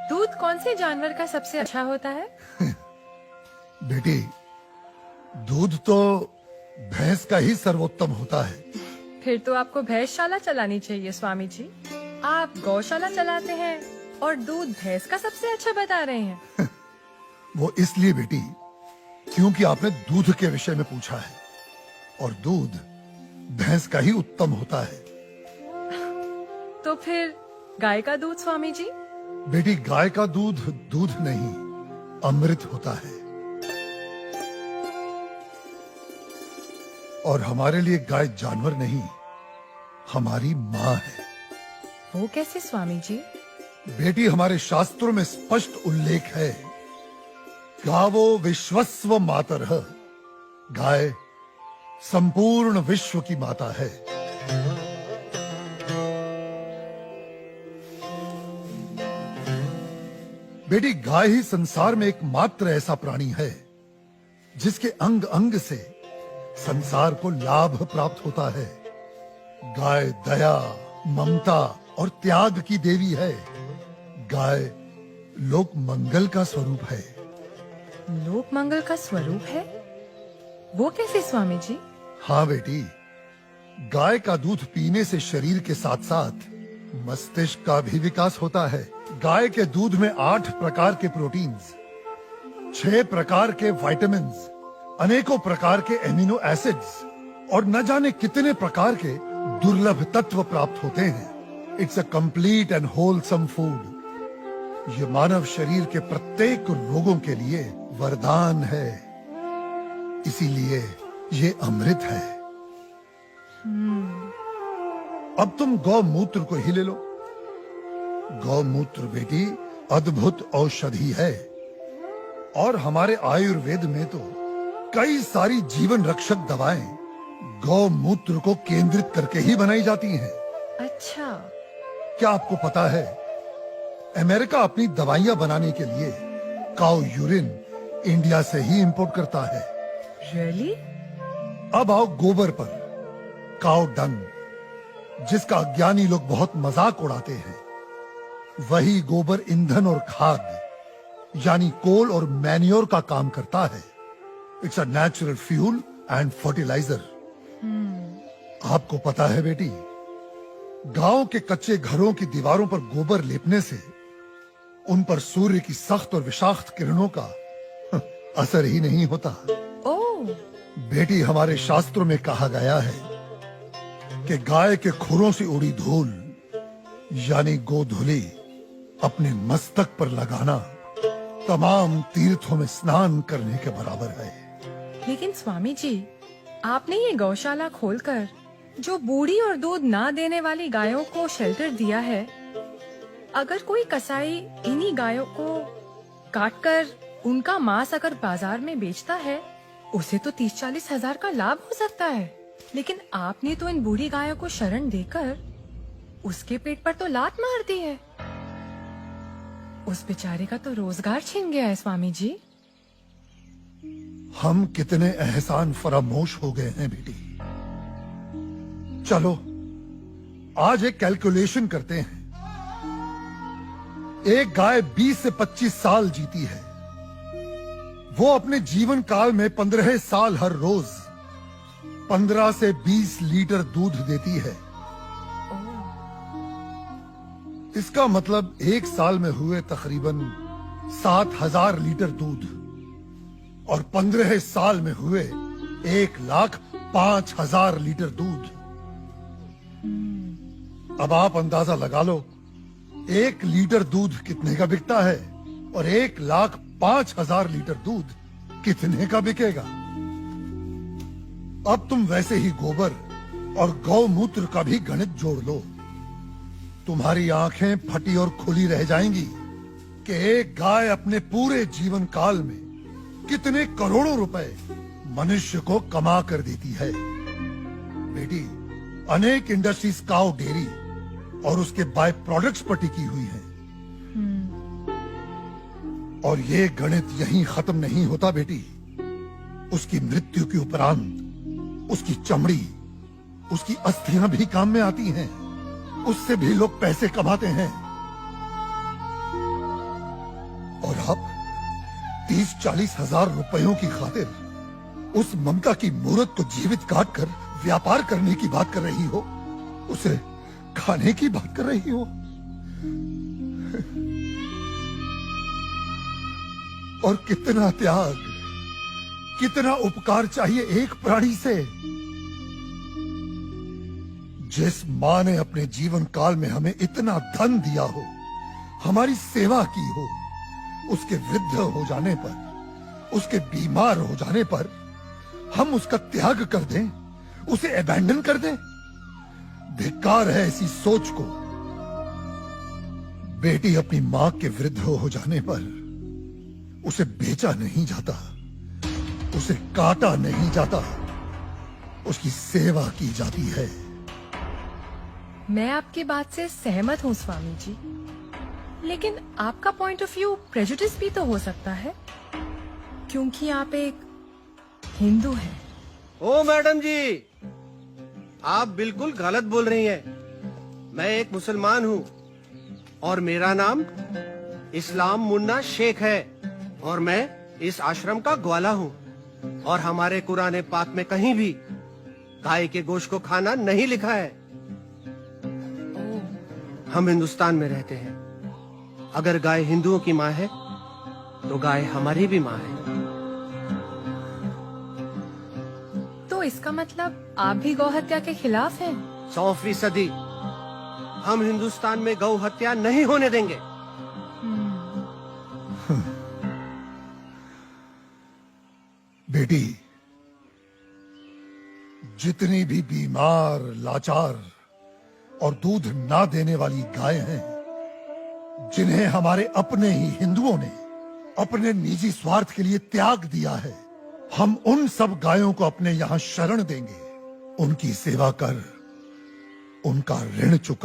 दूध कौन से जानवर का सबसे अच्छा होता है? बेटी, दूध तो भैंस का ही सर्वोत्तम होता है। फिर तो आपको भैंसशाला चलानी चाहिए स्वामी जी। आप गौशाला चलाते हैं और दूध भैंस का सबसे अच्छा बता रहे हैं। वो इसलिए बेटी, क्योंकि आपने दूध के विषय में पूछा है और दूध भैंस का ही उत्तम होता है। तो फिर गाय का दूध स्वामी जी? बेटी, गाय का दूध दूध नहीं, अमृत होता है। और हमारे लिए गाय जानवर नहीं, हमारी माँ है। वो कैसे स्वामी जी? बेटी, हमारे शास्त्रों में स्पष्ट उल्लेख है, गावो विश्वस्व मातरः, गाय संपूर्ण विश्व की माता है। बेटी, गाय ही संसार में एकमात्र ऐसा प्राणी है जिसके अंग अंग से संसार को लाभ प्राप्त होता है। गाय दया, ममता और त्याग की देवी है। गाय लोक मंगल का स्वरूप है। लोक मंगल का स्वरूप है? वो कैसे स्वामी जी? हाँ बेटी, गाय का दूध पीने से शरीर के साथ साथ मस्तिष्क का भी विकास होता है। गाय के दूध में 8 प्रकार के प्रोटीन्स, 6 प्रकार के विटामिन्स, अनेकों प्रकार के एमिनो एसिड्स और न जाने कितने प्रकार के दुर्लभ तत्व प्राप्त होते हैं। It's a complete and wholesome food. ये मानव शरीर के प्रत्येक रोगों के लिए वरदान है, इसीलिए ये अमृत है। अब तुम गौमूत्र को ही ले लो। गौमूत्र बेटी अद्भुत औषधि है और हमारे आयुर्वेद में तो कई सारी जीवन रक्षक दवाएं गौमूत्र को केंद्रित करके ही बनाई जाती हैं। अच्छा। क्या आपको पता है, अमेरिका अपनी दवाइयां बनाने के लिए काऊ यूरिन इंडिया से ही इंपोर्ट करता है। रियली? अब आओ गोबर पर। काऊ डंग, जिसका अज्ञानी लोग बहुत मजाक उड़ाते हैं, वही गोबर ईंधन और खाद यानी कोल और मैन्योर का काम करता है। It's a natural fuel and fertiliser. आपको पता है बेटी, गांव के कच्चे घरों की दीवारों पर गोबर लेपने से उन पर सूर्य की सख्त और विषाक्त किरणों का असर ही नहीं होता। ओह। बेटी, हमारे शास्त्रों में कहा गया है कि गाय के खुरों से उड़ी धूल यानी गोधूली अपने मस्तक पर लगाना तमाम तीर्थों में स्नान करने के बराबर है। लेकिन स्वामी जी, आपने ये गौशाला खोलकर जो बूढ़ी और दूध ना देने वाली गायों को शेल्टर दिया है, अगर कोई कसाई इन्हीं गायों को काटकर उनका मांस अगर बाजार में बेचता है, उसे तो 30-40 हजार का लाभ हो सकता है। लेकिन आपने तो इन बूढ़ी गायों को शरण देकर उसके पेट पर तो लात मार दी है। उस बेचारे का तो रोजगार छिन गया है स्वामी जी। हम कितने एहसान फरामोश हो गए हैं बेटी। चलो आज एक कैलकुलेशन करते हैं। एक गाय 20 से 25 साल जीती है। वो अपने जीवन काल में 15 साल हर रोज 15 से 20 लीटर दूध देती है। इसका मतलब एक साल में हुए तकरीबन 7,000 लीटर दूध और 15 साल में हुए 1,05,000 लीटर दूध। अब आप अंदाजा लगा लो, 1 लीटर दूध कितने का बिकता है और 1,05,000 लीटर दूध कितने का बिकेगा। अब तुम वैसे ही गोबर और गौमूत्र का भी गणित जोड़ लो। तुम्हारी आंखें फटी और खुली रह जाएंगी कि एक गाय अपने पूरे जीवन काल में कितने करोड़ों रुपए मनुष्य को कमा कर देती है। बेटी, अनेक इंडस्ट्रीज काऊ डेयरी और उसके बाय प्रोडक्ट्स पर टिकी हुई हैं। और ये गणित यहीं खत्म नहीं होता बेटी। उसकी मृत्यु के उपरांत उसकी चमड़ी, उसकी अस्थियां भी काम में आती हैं। उससे भी लोग पैसे कमाते हैं। आप 30-40 हजार रुपयों की खातिर उस ममता की मूर्त को जीवित काट कर व्यापार करने की बात कर रही हो, उसे खाने की बात कर रही हो। और कितना त्याग, कितना उपकार चाहिए एक प्राणी से। जिस मां ने अपने जीवन काल में हमें इतना धन दिया हो, हमारी सेवा की हो, उसके वृद्ध हो जाने पर, उसके बीमार हो जाने पर हम उसका त्याग कर दें, उसे अबैंडन कर दें। धिक्कार है ऐसी सोच को। बेटी अपनी मां के वृद्ध हो जाने पर उसे बेचा नहीं जाता, उसे काटा नहीं जाता, उसकी सेवा की जाती है। मैं आपकी बात से सहमत हूँ स्वामी जी, लेकिन आपका पॉइंट ऑफ व्यू प्रेजुडिस भी तो हो सकता है, क्योंकि आप एक हिंदू हैं। ओ मैडम जी, आप बिल्कुल गलत बोल रही हैं। मैं एक मुसलमान हूँ और मेरा नाम इस्लाम मुन्ना शेख है और मैं इस आश्रम का ग्वाला हूँ और हमारे कुरान पाक में कहीं भी गाय के गोश्त को खाना नहीं लिखा है। हम हिंदुस्तान में रहते हैं। अगर गाय हिंदुओं की माँ है तो गाय हमारी भी माँ है। तो इसका मतलब आप भी गौ हत्या के खिलाफ हैं? 100%। हम हिंदुस्तान में गौ हत्या नहीं होने देंगे। बेटी, जितनी भी बीमार, लाचार और दूध ना देने वाली गायें हैं, जिन्हें हमारे अपने ही हिंदुओं ने अपने निजी स्वार्थ के लिए त्याग दिया है, हम उन सब गायों को अपने यहां शरण देंगे। उनकी सेवा कर उनका ऋण चुका